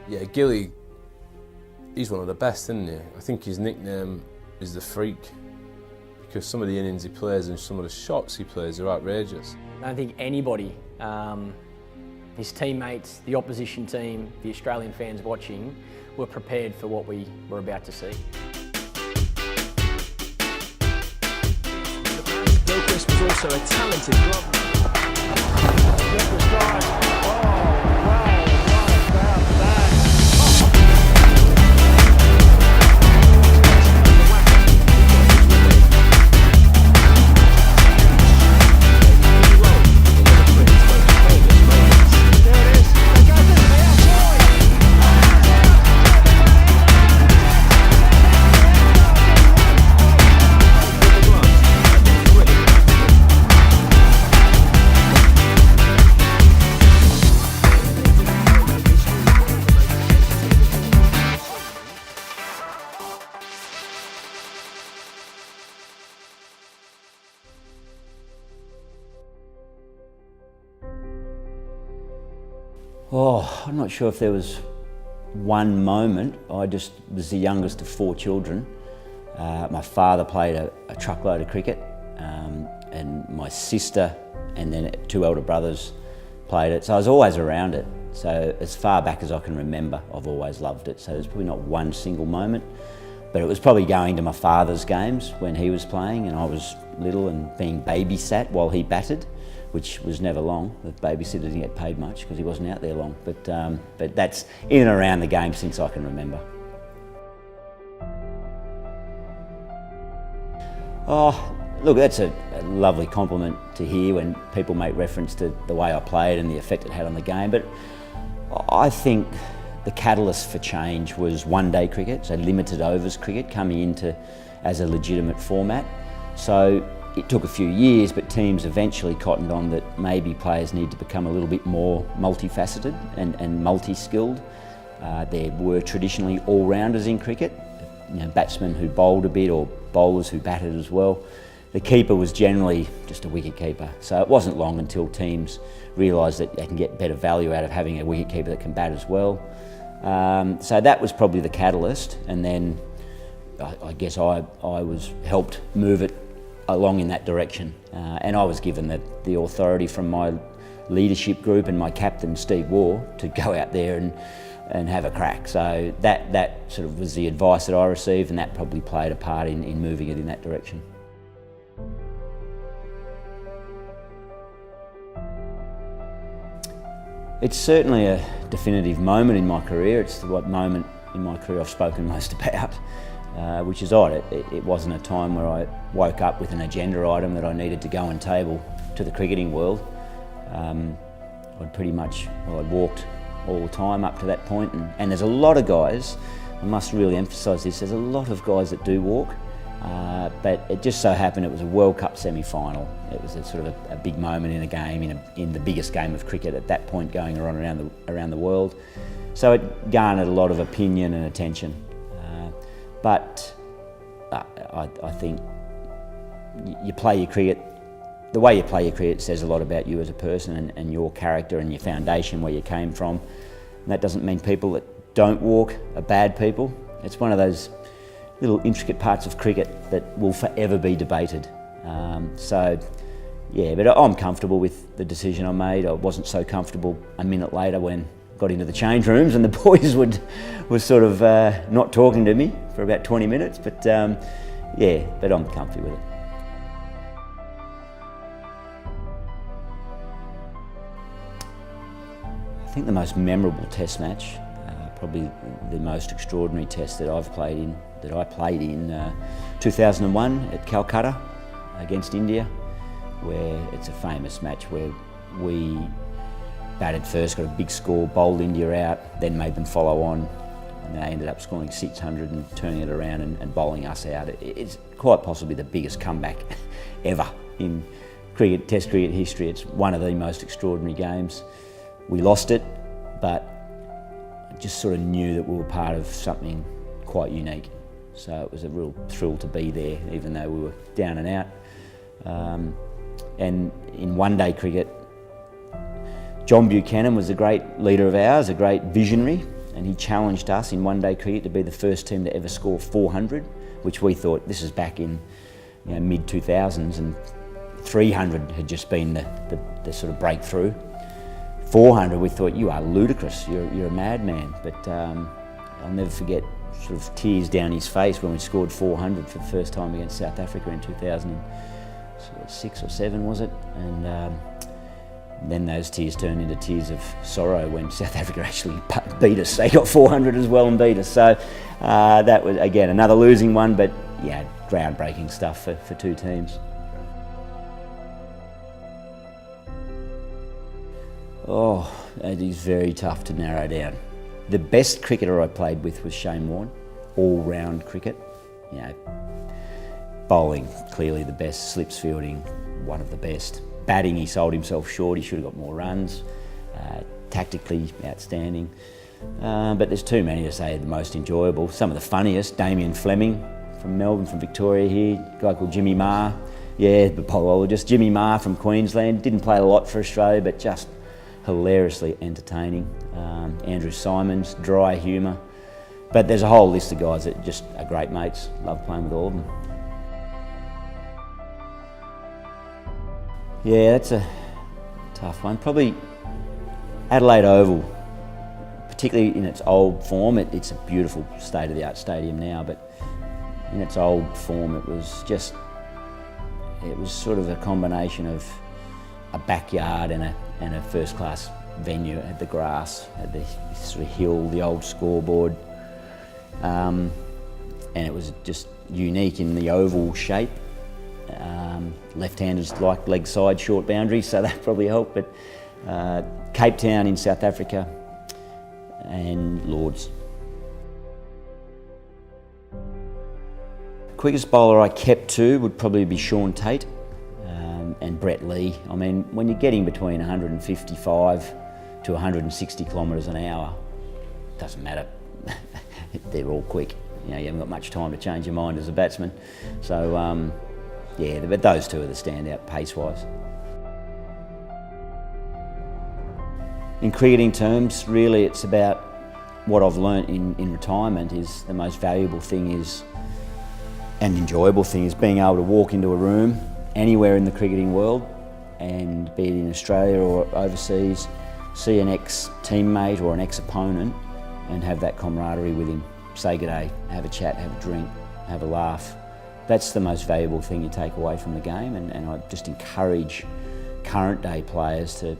Yeah, Gilly, he's one of the best, isn't he? I think his nickname is the Freak, because some of the innings he plays and some of the shots he plays are outrageous. I don't think anybody, his teammates, the opposition team, the Australian fans watching, were prepared for what we were about to see. Gilchrist was also a talented glove. Gilchrist drive. Oh, wow, what about that? Oh, I'm not sure if there was one moment. I just was the youngest of 4 children. My father played a truckload of cricket, and my sister and then 2 elder brothers played it. So I was always around it. So as far back as I can remember, I've always loved it. So there's probably not one single moment, but it was probably going to my father's games when he was playing and I was little and being babysat while he batted, which was never long. The babysitter didn't get paid much because he wasn't out there long. But that's in and around the game since I can remember. Oh, look, that's a lovely compliment to hear when people make reference to the way I played and the effect it had on the game. But I think the catalyst for change was one-day cricket, so limited overs cricket coming into as a legitimate format. So it took a few years, but teams eventually cottoned on that maybe players need to become a little bit more multifaceted and multi-skilled. There were traditionally all-rounders in cricket, batsmen who bowled a bit or bowlers who batted as well. The keeper was generally just a wicket-keeper, so it wasn't long until teams realised that they can get better value out of having a wicket-keeper that can bat as well. So that was probably the catalyst, and then I guess I was helped move it along in that direction, and I was given the authority from my leadership group and my captain Steve Waugh to go out there and have a crack. So that sort of was the advice that I received, and that probably played a part in moving it in that direction. It's certainly a definitive moment in my career. It's the moment in my career I've spoken most about. Which is odd. It wasn't a time where I woke up with an agenda item that I needed to go and table to the cricketing world. I'd walked all the time up to that point, and there's a lot of guys, I must really emphasise this, there's a lot of guys that do walk, but it just so happened it was a World Cup semi-final. It was a sort of a big moment in a game, in the biggest game of cricket at that point going on around the world. So it garnered a lot of opinion and attention. But I think you play your cricket, the way you play your cricket says a lot about you as a person and your character and your foundation, where you came from. And that doesn't mean people that don't walk are bad people. It's one of those little intricate parts of cricket that will forever be debated. Yeah, but I'm comfortable with the decision I made. I wasn't so comfortable a minute later when got into the change rooms and the boys were sort of not talking to me for about 20 minutes, but yeah, but I'm comfy with it. I think the most memorable test match, probably the most extraordinary test that I played in 2001 at Calcutta against India, where it's a famous match where we batted first, got a big score, bowled India out, then made them follow on, and they ended up scoring 600 and turning it around and bowling us out. It's quite possibly the biggest comeback ever in Test cricket history. It's one of the most extraordinary games. We lost it, but I just sort of knew that we were part of something quite unique. So it was a real thrill to be there, even though we were down and out. And in one-day cricket, John Buchanan was a great leader of ours, a great visionary, and he challenged us in one-day cricket to be the first team to ever score 400, which we thought, this is back in mid-2000s, and 300 had just been the sort of breakthrough. 400, we thought, you are ludicrous, you're a madman. But I'll never forget sort of tears down his face when we scored 400 for the first time against South Africa in 2006 or 7, was it? And then those tears turned into tears of sorrow when South Africa actually beat us. They got 400 as well and beat us. So that was, again, another losing one, but yeah, groundbreaking stuff for two teams. Oh, it is very tough to narrow down. The best cricketer I played with was Shane Warne, all-round cricket. You know, bowling, clearly the best, slips fielding, one of the best. Batting, he sold himself short, he should have got more runs. Tactically, outstanding. But there's too many to say the most enjoyable. Some of the funniest, Damien Fleming from Melbourne, from Victoria here, a guy called Jimmy Marr. Yeah, the polologist. Jimmy Marr from Queensland, didn't play a lot for Australia, but just hilariously entertaining. Andrew Simons, dry humour. But there's a whole list of guys that just are great mates. Love playing with all of them. Yeah, that's a tough one. Probably Adelaide Oval, particularly in its old form. It's a beautiful state-of-the-art stadium now, but in its old form it was sort of a combination of a backyard and a first-class venue. It had the grass, had the sort of hill, the old scoreboard, and it was just unique in the oval shape. Left-handers like leg side short boundaries, so that probably helped. But Cape Town in South Africa and Lords. Quickest bowler I kept to would probably be Sean Tate and Brett Lee. I mean, when you're getting between 155 to 160 kilometres an hour, doesn't matter. They're all quick. You know, you haven't got much time to change your mind as a batsman. So, yeah, but those two are the standout pace-wise. In cricketing terms, really it's about what I've learnt in retirement is the most valuable thing is, and enjoyable thing is, being able to walk into a room anywhere in the cricketing world, and be it in Australia or overseas, see an ex-teammate or an ex-opponent and have that camaraderie with him. Say good day, have a chat, have a drink, have a laugh. That's the most valuable thing you take away from the game, and I just encourage current day players to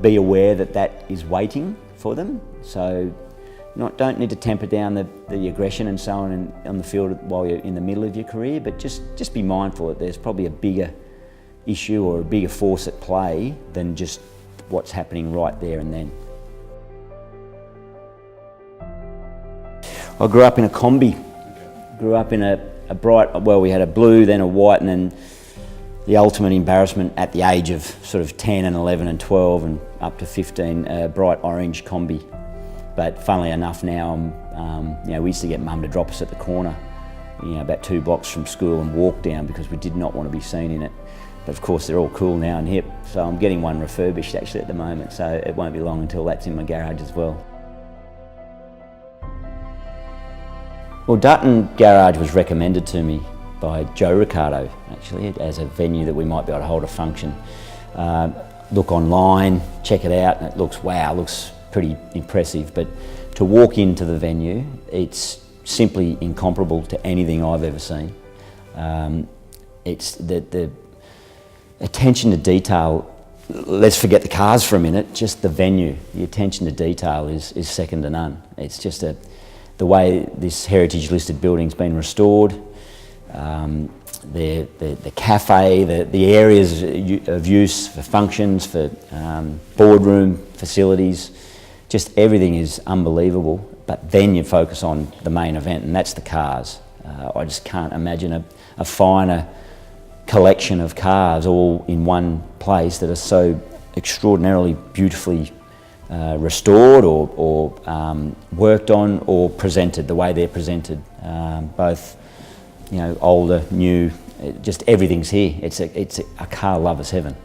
be aware that that is waiting for them. So don't need to temper down the aggression and so on the field while you're in the middle of your career, but just be mindful that there's probably a bigger issue or a bigger force at play than just what's happening right there and then. I grew up in a combi. Grew up in a bright, well, we had a blue, then a white, and then the ultimate embarrassment at the age of sort of 10 and 11 and 12 and up to 15, a bright orange combi. But funnily enough now, we used to get mum to drop us at the corner, about 2 blocks from school and walk down because we did not want to be seen in it. But of course they're all cool now and hip, so I'm getting one refurbished actually at the moment, so it won't be long until that's in my garage as well. Well, Dutton Garage was recommended to me by Joe Ricardo, actually, as a venue that we might be able to hold a function. Look online, check it out, and it looks pretty impressive. But to walk into the venue, it's simply incomparable to anything I've ever seen. It's the attention to detail. Let's forget the cars for a minute, just the venue. The attention to detail is second to none. It's just the way this heritage listed building's been restored, the cafe, the areas of use for functions, for boardroom facilities, just everything is unbelievable. But then you focus on the main event, and that's the cars. I just can't imagine a finer collection of cars all in one place that are so extraordinarily beautifully restored or worked on or presented the way they're presented. Both, older, new, just everything's here. It's a car lover's heaven.